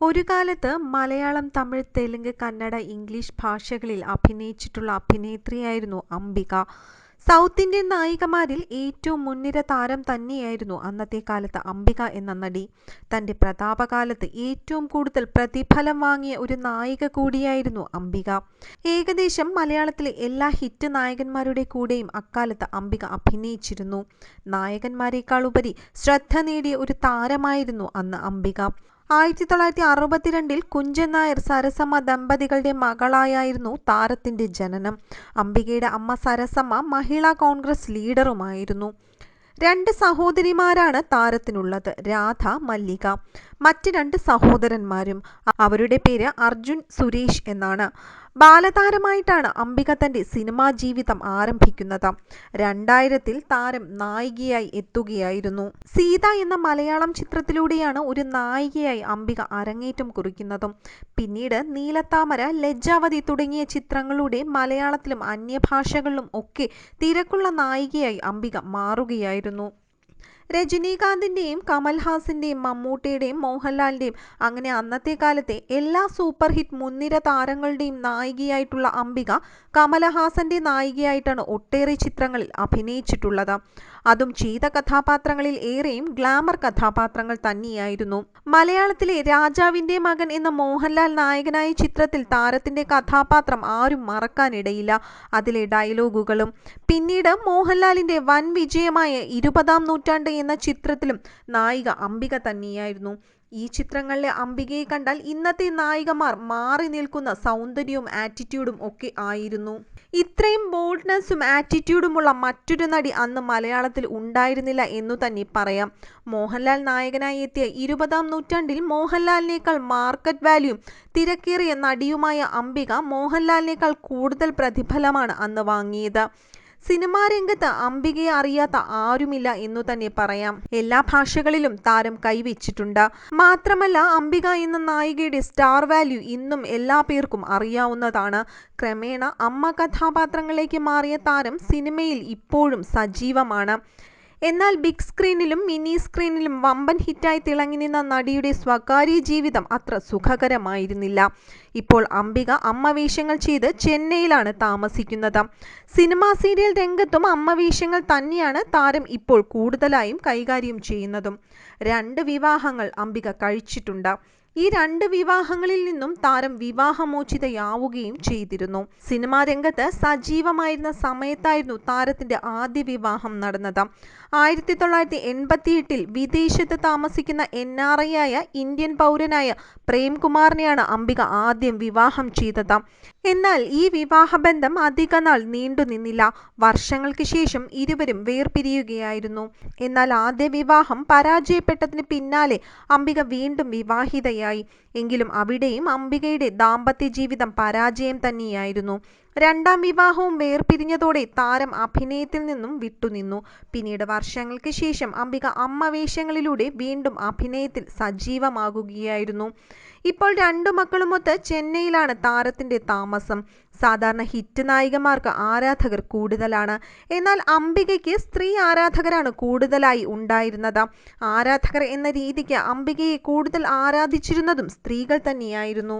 ഒരു കാലത്ത് മലയാളം, തമിഴ്, തെലുങ്ക്, കന്നഡ, ഇംഗ്ലീഷ് ഭാഷകളിൽ അഭിനയിച്ചിട്ടുള്ള അഭിനേത്രിയായിരുന്നു അംബിക. സൗത്ത് ഇന്ത്യൻ നായികമാരിൽ ഏറ്റവും മുൻനിര താരം തന്നെയായിരുന്നു അന്നത്തെ കാലത്ത് അംബിക എന്ന നടി. തന്റെ പ്രതാപകാലത്ത് ഏറ്റവും കൂടുതൽ പ്രതിഫലം വാങ്ങിയ ഒരു നായിക കൂടിയായിരുന്നു അംബിക. ഏകദേശം മലയാളത്തിലെ എല്ലാ ഹിറ്റ് നായകന്മാരുടെ കൂടെയും അക്കാലത്ത് അംബിക അഭിനയിച്ചിരുന്നു. നായകന്മാരെക്കാളുപരി ശ്രദ്ധ നേടിയ ഒരു താരമായിരുന്നു അന്ന് അംബിക. 1962 കുഞ്ചൻ നായർ സരസമ്മ ദമ്പതികളുടെ മകളായായിരുന്നു താരത്തിന്റെ ജനനം. അംബികയുടെ അമ്മ സരസമ്മ മഹിളാ കോൺഗ്രസ് ലീഡറുമായിരുന്നു. 2 സഹോദരിമാരാണ് താരത്തിനുള്ളത്, രാധ, മല്ലിക. മറ്റ് 2 സഹോദരന്മാരും. അവരുടെ പേര് അർജുൻ, സുരേഷ് എന്നാണ്. ബാലതാരമായിട്ടാണ് അംബിക തന്റെ സിനിമാ ജീവിതം ആരംഭിക്കുന്നത്. 2000-ൽ താരം നായികയായി എത്തുകയായിരുന്നു. സീത എന്ന മലയാളം ചിത്രത്തിലൂടെയാണ് ഒരു നായികയായി അംബിക അരങ്ങേറ്റം കുറിക്കുന്നതും. പിന്നീട് നീലത്താമര, ലജ്ജാവതി തുടങ്ങിയ ചിത്രങ്ങളിലൂടെ മലയാളത്തിലും അന്യഭാഷകളിലും ഒക്കെ തിരക്കുള്ള നായികയായി അംബിക മാറുകയായിരുന്നു. രജനീകാന്തിന്റെയും കമൽഹാസന്റെയും മമ്മൂട്ടിയുടെയും മോഹൻലാലിന്റെയും അങ്ങനെ അന്നത്തെ കാലത്തെ എല്ലാ സൂപ്പർ ഹിറ്റ് മുൻനിര താരങ്ങളുടെയും നായികയായിട്ടുള്ള അംബിക കമലഹാസന്റെ നായികയായിട്ടാണ് ഒട്ടേറെ ചിത്രങ്ങളിൽ അഭിനയിച്ചിട്ടുള്ളത്. അതും ചെയ്ത കഥാപാത്രങ്ങളിൽ ഏറെയും ഗ്ലാമർ കഥാപാത്രങ്ങൾ തന്നെയായിരുന്നു. മലയാളത്തിലെ രാജാവിന്റെ മകൻ എന്ന മോഹൻലാൽ നായകനായ ചിത്രത്തിൽ താരത്തിന്റെ കഥാപാത്രം ആരും മറക്കാനിടയില്ല. അതിലെ ഡയലോഗുകളും. പിന്നീട് മോഹൻലാലിന്റെ വൻ വിജയമായ 20-ാം നൂറ്റാണ്ട് എന്ന ചിത്രത്തിലും നായിക അംബിക തന്നെയായിരുന്നു. ഈ ചിത്രങ്ങളിലെ അംബികയെ കണ്ടാൽ ഇന്നത്തെ നായികമാർ മാറി നിൽക്കുന്ന സൗന്ദര്യവും ആറ്റിറ്റ്യൂഡും ഒക്കെ ആയിരുന്നു. ഇത്രയും ബോൾഡ്നെസ്സും ആറ്റിറ്റ്യൂഡുമുള്ള മറ്റൊരു നടി അന്ന് മലയാളത്തിൽ ഉണ്ടായിരുന്നില്ല എന്നു തന്നെ പറയാം. മോഹൻലാൽ നായകനായി എത്തിയ 20-ാം നൂറ്റാണ്ടിൽ മോഹൻലാലിനേക്കാൾ മാർക്കറ്റ് വാല്യൂയും തിരക്കേറിയ നടിയുമായ അംബിക മോഹൻലാലിനേക്കാൾ കൂടുതൽ പ്രതിഫലമാണ് അന്ന് വാങ്ങിയത്. സിനിമാ രംഗത്ത് അംബികയെ അറിയാത്ത ആരുമില്ല എന്നു തന്നെ പറയാം. എല്ലാ ഭാഷകളിലും താരം കൈവച്ചിട്ടുണ്ട്. മാത്രമല്ല അംബിക എന്ന നായികയുടെ സ്റ്റാർ വാല്യൂ ഇന്നും എല്ലാ പേർക്കും അറിയാവുന്നതാണ്. ക്രമേണ അമ്മ കഥാപാത്രങ്ങളിലേക്ക് മാറിയ താരം സിനിമയിൽ ഇപ്പോഴും സജീവമാണ്. എന്നാൽ ബിഗ് സ്ക്രീനിലും മിനി സ്ക്രീനിലും വമ്പൻ ഹിറ്റായി തിളങ്ങി നിന്ന നടിയുടെ സ്വകാര്യ ജീവിതം അത്ര സുഖകരമായിരുന്നില്ല. ഇപ്പോൾ അംബിക അമ്മ വേഷങ്ങൾ ചെയ്ത് ചെന്നൈയിലാണ് താമസിക്കുന്നത്. സിനിമാ സീരിയൽ രംഗത്തും അമ്മ വേഷങ്ങൾ തന്നെയാണ് താരം ഇപ്പോൾ കൂടുതലായും കൈകാര്യം ചെയ്യുന്നതും. 2 വിവാഹങ്ങൾ അംബിക കഴിച്ചിട്ടുണ്ട്. ഈ 2 വിവാഹങ്ങളിൽ നിന്നും താരം വിവാഹമോചിതയാവുകയും ചെയ്തിരുന്നു. സിനിമാ രംഗത്ത് സജീവമായിരുന്ന സമയത്തായിരുന്നു താരത്തിന്റെ ആദ്യ വിവാഹം നടന്നത്. 1988-ൽ വിദേശത്ത് താമസിക്കുന്ന NRI ആയ ഇന്ത്യൻ പൗരനായ പ്രേംകുമാറിനെയാണ് അംബിക ആദ്യം വിവാഹം ചെയ്തത്. എന്നാൽ ഈ വിവാഹബന്ധം അധികനാൾ നീണ്ടുനിന്നില്ല. വർഷങ്ങൾക്ക് ശേഷം ഇരുവരും വേർപിരിയുകയായിരുന്നു. എന്നാൽ ആദ്യ വിവാഹം പരാജയപ്പെട്ടതിന് പിന്നാലെ അംബിക വീണ്ടും വിവാഹിതയായി. എങ്കിലും അവിടെയും അംബികയുടെ ദാമ്പത്യ ജീവിതം പരാജയം തന്നെയായിരുന്നു. 2ാം വിവാഹവും വേർപിരിഞ്ഞതോടെ താരം അഭിനയത്തിൽ നിന്നും വിട്ടുനിന്നു. പിന്നീട് വർഷങ്ങൾക്ക് ശേഷം അംബിക അമ്മ വേഷങ്ങളിലൂടെ വീണ്ടും അഭിനയത്തിൽ സജീവമാകുകയായിരുന്നു. ഇപ്പോൾ 2 മക്കളുമൊത്ത് ചെന്നൈയിലാണ് താരത്തിന്റെ താമസം. സാധാരണ ഹിറ്റ് നായികമാർക്ക് ആരാധകർ കൂടുതലാണ്. എന്നാൽ അംബികയ്ക്ക് സ്ത്രീ ആരാധകരാണ് കൂടുതലായി ഉണ്ടായിരുന്നത്. ആരാധകർ എന്ന രീതിക്ക് അംബികയെ കൂടുതൽ ആരാധിച്ചിരുന്നതും സ്ത്രീകൾ തന്നെയായിരുന്നു.